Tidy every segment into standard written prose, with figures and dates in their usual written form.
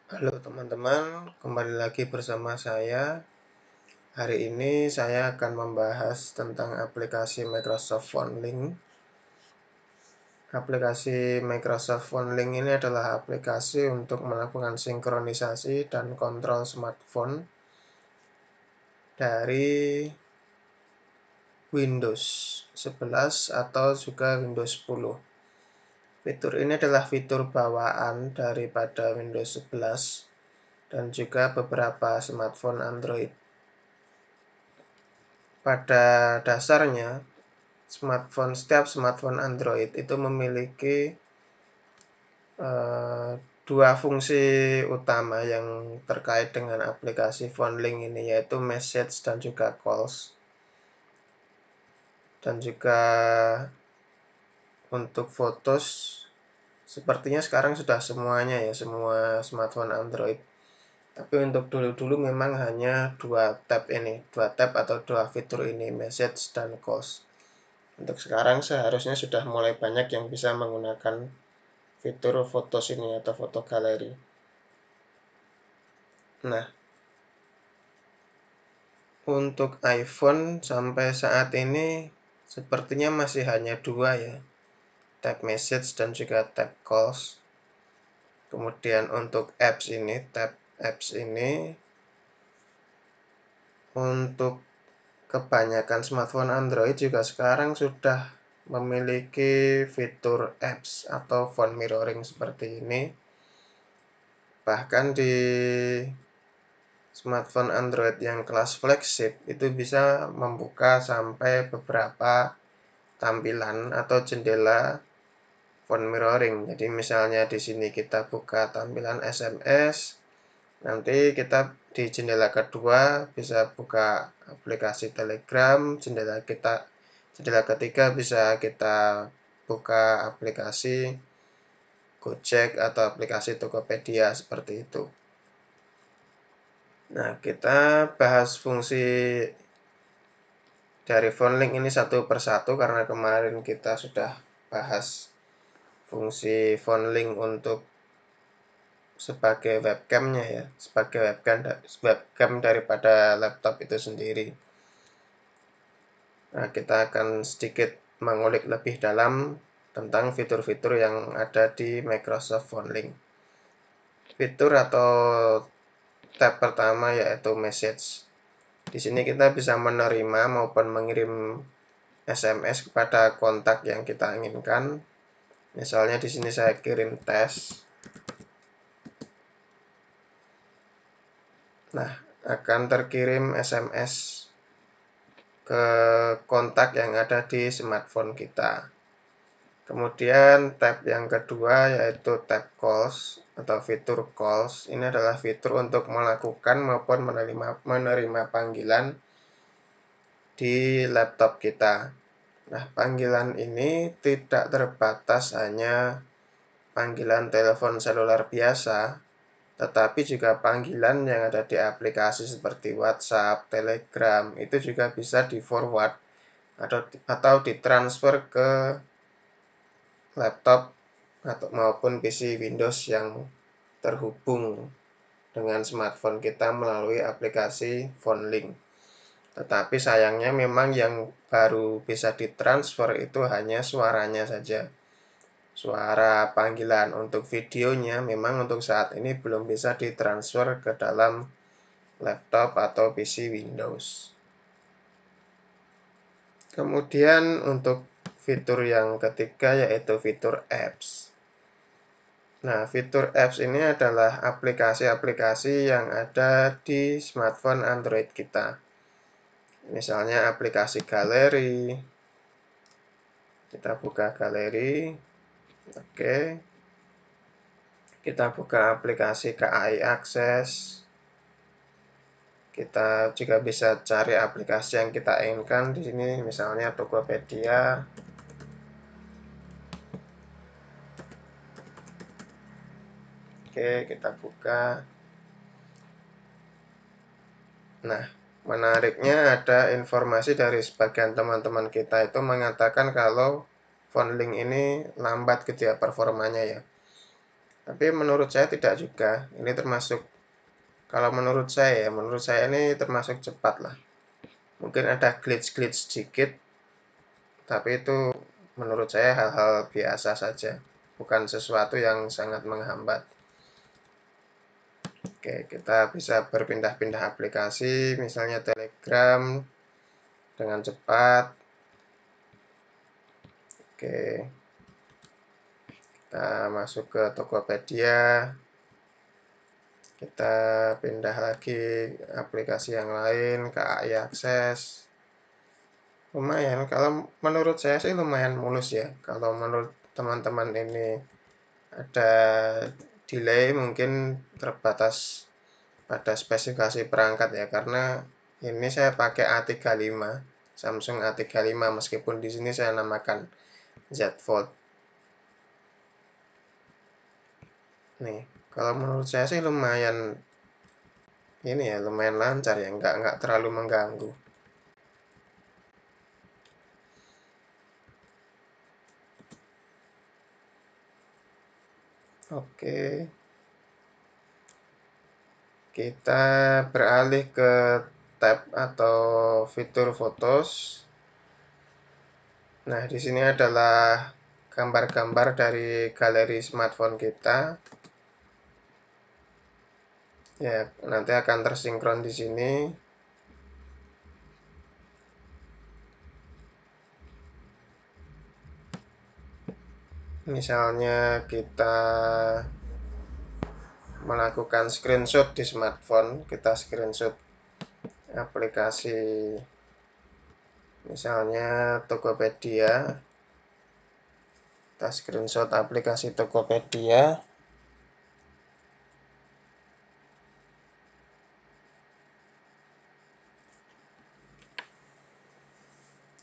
Halo teman-teman, kembali lagi bersama saya. Hari ini saya akan membahas tentang aplikasi Microsoft PhoneLink. Aplikasi Microsoft PhoneLink ini adalah aplikasi untuk melakukan sinkronisasi dan kontrol smartphone dari Windows 11 atau juga Windows 10. Fitur ini adalah fitur bawaan daripada Windows 11 dan juga beberapa smartphone Android. Pada dasarnya, setiap smartphone Android itu memiliki dua fungsi utama yang terkait dengan aplikasi PhoneLink ini, yaitu message dan juga calls. Dan juga untuk fotos, sepertinya sekarang sudah semuanya ya, semua smartphone Android. Tapi untuk dulu-dulu memang hanya dua tab atau dua fitur ini, message dan calls. Untuk sekarang seharusnya sudah mulai banyak yang bisa menggunakan fitur fotos ini atau foto galeri. Nah, untuk iPhone sampai saat ini sepertinya masih hanya dua ya, tab message dan juga tab calls. Kemudian untuk tab apps ini untuk kebanyakan smartphone Android juga sekarang sudah memiliki fitur apps atau phone mirroring seperti ini. Bahkan di smartphone Android yang kelas flagship itu bisa membuka sampai beberapa tampilan atau jendela phone mirroring. Jadi misalnya di sini kita buka tampilan SMS, nanti kita di jendela kedua bisa buka aplikasi Telegram, jendela ketiga bisa kita buka aplikasi Gojek atau aplikasi Tokopedia seperti itu. Nah, kita bahas fungsi dari PhoneLink ini satu persatu karena kemarin kita sudah bahas fungsi PhoneLink untuk sebagai webcamnya ya, sebagai webcam daripada laptop itu sendiri. Nah, kita akan sedikit mengulik lebih dalam tentang fitur-fitur yang ada di Microsoft PhoneLink. Fitur atau tab pertama yaitu message. Di sini kita bisa menerima maupun mengirim SMS kepada kontak yang kita inginkan. Misalnya di sini saya kirim tes. Nah, akan terkirim SMS ke kontak yang ada di smartphone kita. Kemudian tab yang kedua yaitu tab calls atau fitur calls. Ini adalah fitur untuk melakukan maupun menerima panggilan di laptop kita. Nah, panggilan ini tidak terbatas hanya panggilan telepon seluler biasa, tetapi juga panggilan yang ada di aplikasi seperti WhatsApp, Telegram, itu juga bisa di-forward atau ditransfer ke laptop maupun PC Windows yang terhubung dengan smartphone kita melalui aplikasi PhoneLink. Tetapi sayangnya memang yang baru bisa ditransfer itu hanya suaranya saja. Suara panggilan. Untuk videonya memang untuk saat ini belum bisa ditransfer ke dalam laptop atau PC Windows. Kemudian untuk fitur yang ketiga yaitu fitur apps. Nah, fitur apps ini adalah aplikasi-aplikasi yang ada di smartphone Android kita. Misalnya aplikasi galeri. Kita buka galeri. Oke. Kita buka aplikasi KAI Akses. Kita juga bisa cari aplikasi yang kita inginkan di sini, misalnya Tokopedia. Oke, kita buka. Nah, menariknya ada informasi dari sebagian teman-teman kita itu mengatakan kalau PhoneLink ini lambat gitu ya performanya ya. Tapi menurut saya tidak juga. Ini termasuk, kalau menurut saya ini termasuk cepat lah. Mungkin ada glitch-glitch sedikit, tapi itu menurut saya hal-hal biasa saja, bukan sesuatu yang sangat menghambat. Oke, kita bisa berpindah-pindah aplikasi, misalnya Telegram dengan cepat. Oke, kita masuk ke Tokopedia, kita pindah lagi aplikasi yang lain ke AI Akses. Lumayan, kalau menurut saya sih lumayan mulus ya. Kalau menurut teman-teman ini ada delay, mungkin terbatas pada spesifikasi perangkat ya, karena ini saya pakai A35, Samsung A35, meskipun di sini saya namakan Z Fold. Nih, kalau menurut saya sih lumayan ini ya, lumayan lancar ya, nggak terlalu mengganggu. Oke, kita beralih ke tab atau fitur fotos. Nah, di sini adalah gambar-gambar dari galeri smartphone kita. Ya, nanti akan tersinkron di sini. Misalnya kita melakukan screenshot di smartphone, kita screenshot aplikasi misalnya Tokopedia, kita screenshot aplikasi Tokopedia.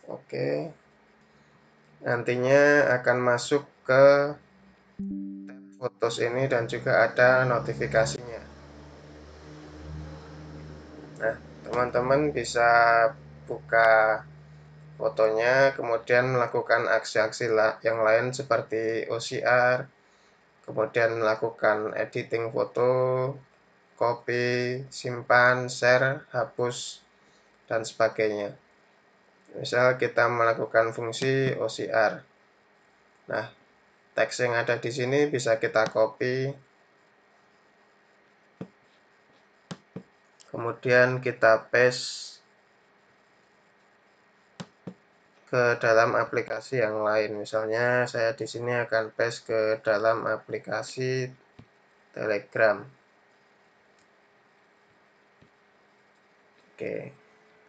Oke, nantinya akan masuk ke fotos ini dan juga ada notifikasinya. Nah, teman-teman bisa buka fotonya, kemudian melakukan aksi-aksi yang lain seperti OCR, kemudian melakukan editing foto, copy, simpan, share, hapus, dan sebagainya. Misal kita melakukan fungsi OCR. Nah, teks yang ada di sini bisa kita copy, kemudian kita paste ke dalam aplikasi yang lain. Misalnya saya di sini akan paste ke dalam aplikasi Telegram. Oke,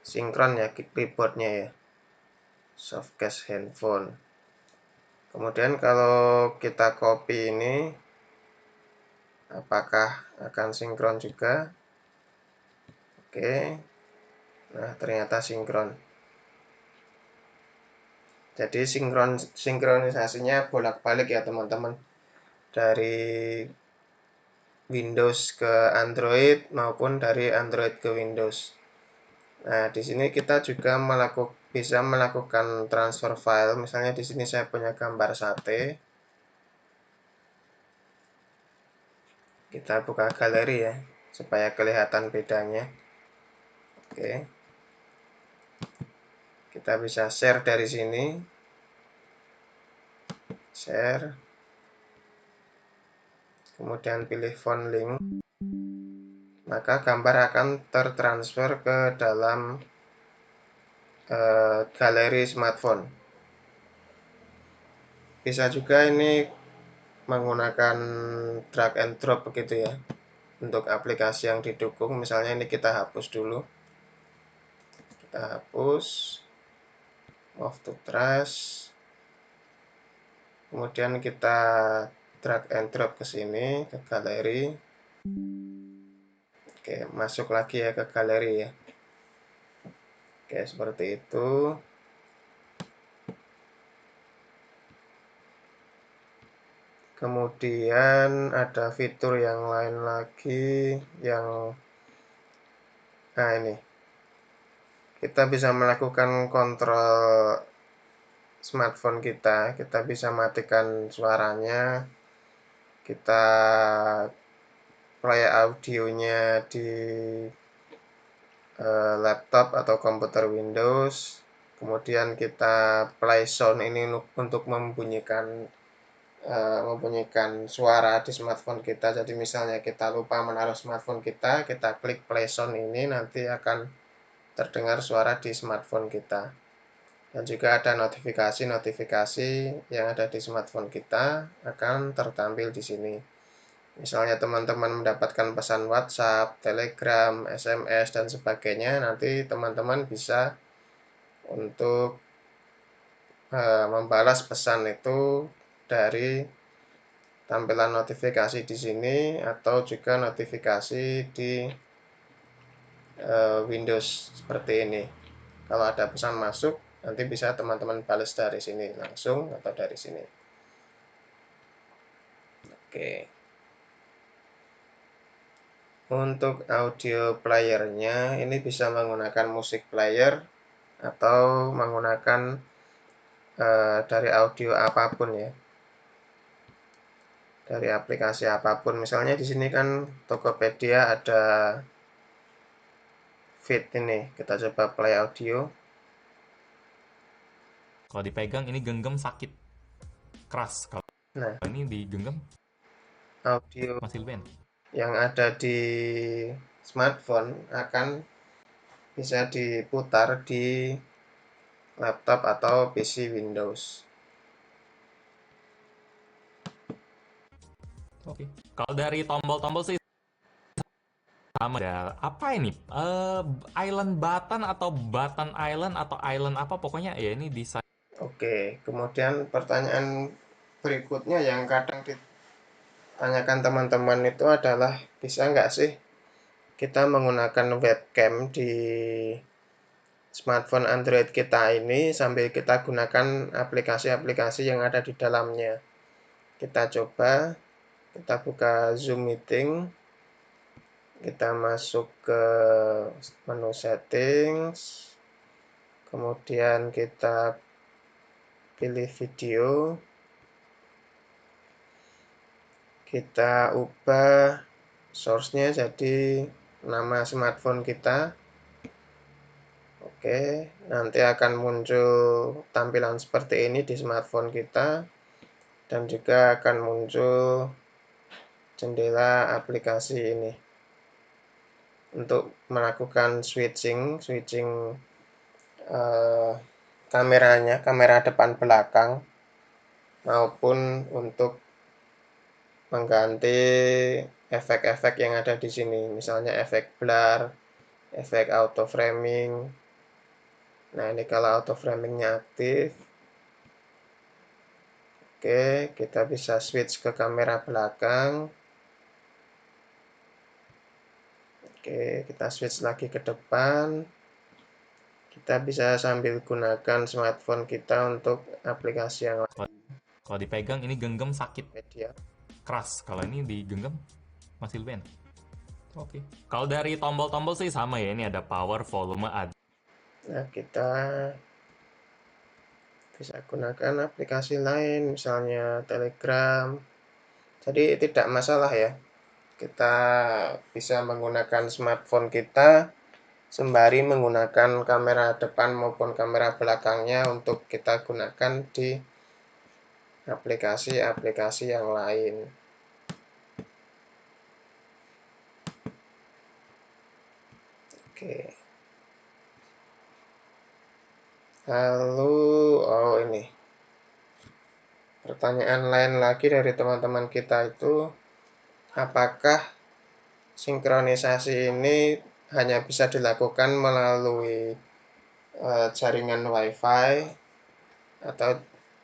sinkron ya keyboardnya ya, softcase handphone. Kemudian kalau kita copy ini, apakah akan sinkron juga? Oke, nah ternyata sinkron. Jadi sinkronisasinya bolak-balik ya teman-teman, dari Windows ke Android maupun dari Android ke Windows. Nah, di sini kita juga bisa melakukan transfer file. Misalnya di sini saya punya gambar sate. Kita buka galeri ya, supaya kelihatan bedanya. Oke. Kita bisa share dari sini. Share. Kemudian pilih font link. Maka gambar akan tertransfer ke dalam galeri smartphone. Bisa juga ini menggunakan drag and drop begitu ya, untuk aplikasi yang didukung. Misalnya ini kita hapus dulu, kita hapus, move to trash, kemudian kita drag and drop ke sini, ke galeri. Oke, masuk lagi ya ke galeri ya. Oke, seperti itu. Kemudian ada fitur yang lain lagi yang ini kita bisa melakukan kontrol smartphone kita bisa matikan suaranya, kita play audionya di laptop atau komputer Windows, kemudian kita play sound ini untuk membunyikan suara di smartphone kita. Jadi misalnya kita lupa menaruh smartphone kita klik play sound ini, nanti akan terdengar suara di smartphone kita. Dan juga ada notifikasi-notifikasi yang ada di smartphone kita akan tertampil di sini. Misalnya teman-teman mendapatkan pesan WhatsApp, Telegram, SMS, dan sebagainya, nanti teman-teman bisa untuk membalas pesan itu dari tampilan notifikasi di sini atau juga notifikasi di Windows seperti ini. Kalau ada pesan masuk, nanti bisa teman-teman balas dari sini langsung atau dari sini. Oke. Untuk audio playernya ini bisa menggunakan musik player atau menggunakan dari audio apapun ya. Dari aplikasi apapun. Misalnya di sini kan Tokopedia ada feed ini. Kita coba play audio. Kalau dipegang ini genggam sakit keras. Kalau Nah, ini digenggam audio masih lebih enak. yang ada di smartphone akan bisa diputar di laptop atau PC Windows. Oke. Kalau dari tombol-tombol sih sama ya. Apa ini? Island button atau button island atau island apa pokoknya ya ini desain. Oke, kemudian pertanyaan berikutnya yang kadang ditanyakan teman-teman itu adalah bisa nggak sih kita menggunakan webcam di smartphone Android kita ini sambil kita gunakan aplikasi-aplikasi yang ada di dalamnya. Kita coba, kita buka Zoom Meeting, kita masuk ke menu settings, kemudian kita pilih video, kita ubah source-nya jadi nama smartphone kita. Oke, nanti akan muncul tampilan seperti ini di smartphone kita dan juga akan muncul jendela aplikasi ini. Untuk melakukan switching eh, kameranya, kamera depan belakang maupun untuk mengganti efek-efek yang ada di sini, misalnya efek blur, efek auto framing. Nah, ini kalau auto framingnya aktif, oke, kita bisa switch ke kamera belakang. Oke, kita switch lagi ke depan. Kita bisa sambil gunakan smartphone kita untuk aplikasi yang Kalau, kalau dipegang ini genggam sakit media. keras. Kalau ini digenggam masih lebih enak. Oke. Kalau dari tombol-tombol sih sama ya. Ini ada power, volume, ada. Nah, kita bisa gunakan aplikasi lain, misalnya Telegram. Jadi tidak masalah ya. Kita bisa menggunakan smartphone kita sembari menggunakan kamera depan maupun kamera belakangnya untuk kita gunakan di aplikasi-aplikasi yang lain. Oke. Lalu, oh ini. Pertanyaan lain lagi dari teman-teman kita itu, apakah sinkronisasi ini hanya bisa dilakukan melalui jaringan WiFi atau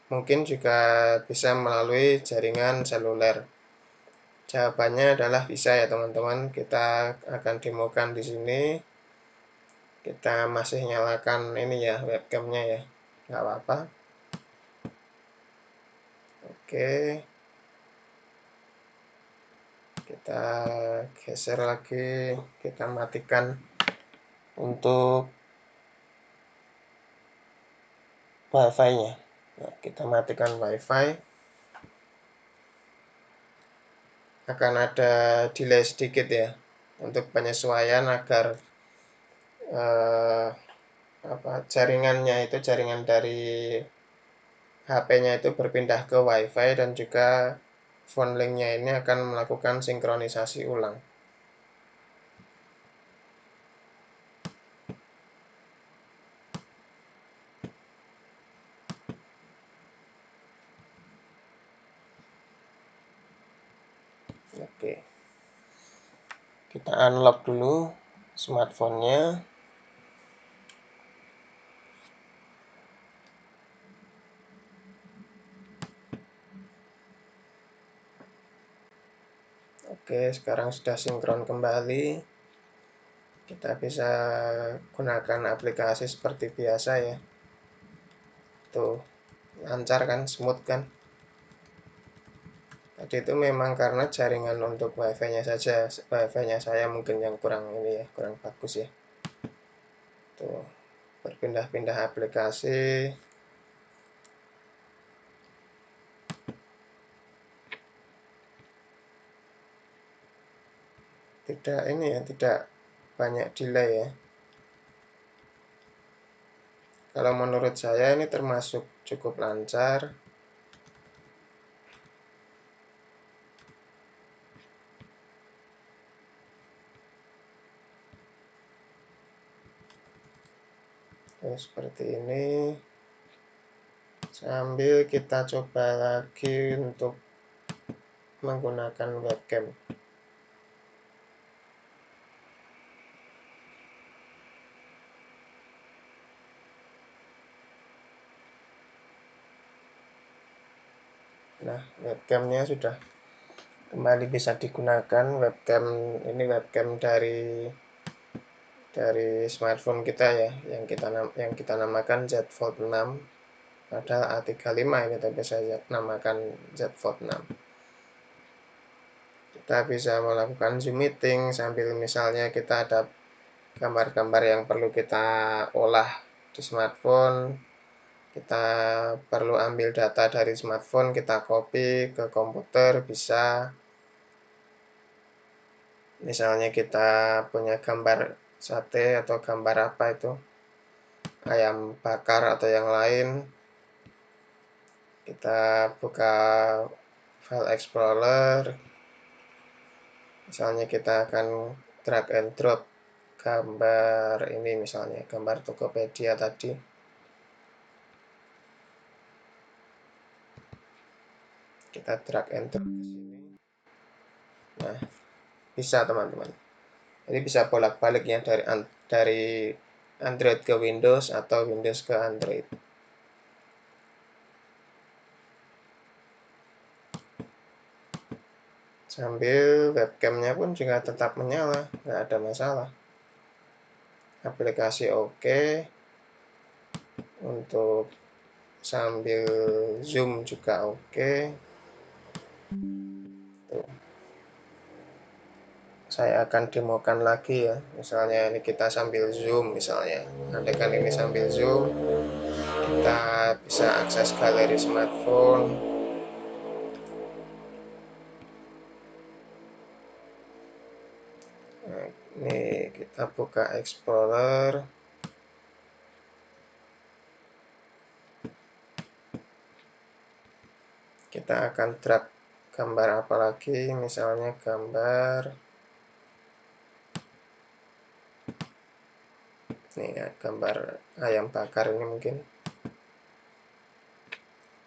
mungkin juga bisa melalui jaringan seluler? Jawabannya adalah bisa ya teman-teman. Kita akan demokan di sini. Kita masih nyalakan ini ya webcamnya ya, nggak apa-apa. Oke, kita geser lagi, kita matikan untuk WiFi-nya. Nah, kita matikan WiFi. akan ada delay sedikit ya untuk penyesuaian agar eh, jaringannya itu jaringan dari HP-nya itu berpindah ke WiFi dan juga phone link-nya ini akan melakukan sinkronisasi ulang. Oke, kita unlock dulu smartphone-nya. Oke, sekarang sudah sinkron kembali. Kita bisa gunakan aplikasi seperti biasa ya. Tuh, lancar kan, smooth kan. Tadi itu memang karena jaringan untuk WiFi-nya saja. WiFi-nya saya mungkin yang kurang ini ya, kurang bagus ya. Tuh, berpindah-pindah aplikasi. Tidak ini ya, tidak banyak delay ya. Kalau menurut saya ini termasuk cukup lancar. Seperti ini. Sambil kita coba lagi untuk menggunakan webcam. Nah, webcamnya sudah kembali bisa digunakan. Webcam ini webcam dari smartphone kita ya, yang kita namakan Z Fold 6. Padahal A35 ini, tapi saya namakan Z Fold 6. Kita bisa melakukan Zoom meeting sambil misalnya kita ada gambar-gambar yang perlu kita olah di smartphone. Kita perlu ambil data dari smartphone, kita copy ke komputer, bisa. Misalnya kita punya gambar sate atau gambar apa itu, ayam bakar atau yang lain, kita buka file explorer. Misalnya kita akan drag and drop gambar ini, misalnya gambar Tokopedia tadi. Kita drag and drop ke sini. Nah, bisa teman-teman. Jadi bisa bolak-balik ya dari Android ke Windows atau Windows ke Android. Sambil webcamnya pun juga tetap menyala, nggak ada masalah. Aplikasi oke. Untuk sambil zoom juga oke. Tuh. Saya akan demokan lagi ya. Misalnya ini kita sambil zoom misalnya. Andaikan ini sambil zoom, kita bisa akses galeri smartphone. Nah, ini kita buka Explorer. Kita akan drag gambar apa lagi, misalnya gambar ini ya, gambar ayam bakar ini mungkin.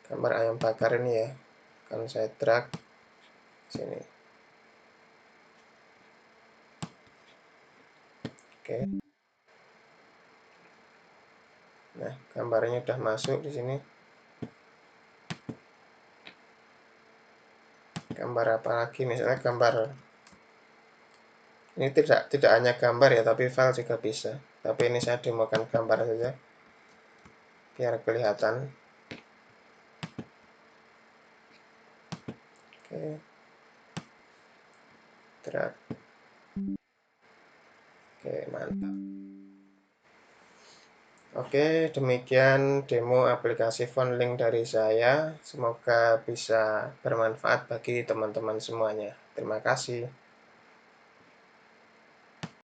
Gambar ayam bakar ini ya. Akan saya drag sini. Oke. Nah, gambarnya udah masuk di sini. Gambar apa lagi? Misalnya gambar ini tidak hanya gambar ya, tapi file juga bisa. Tapi ini saya demokan gambar saja biar kelihatan. Oke. Drag. Oke, mantap. Oke, demikian demo aplikasi PhoneLink dari saya. Semoga bisa bermanfaat bagi teman-teman semuanya. Terima kasih.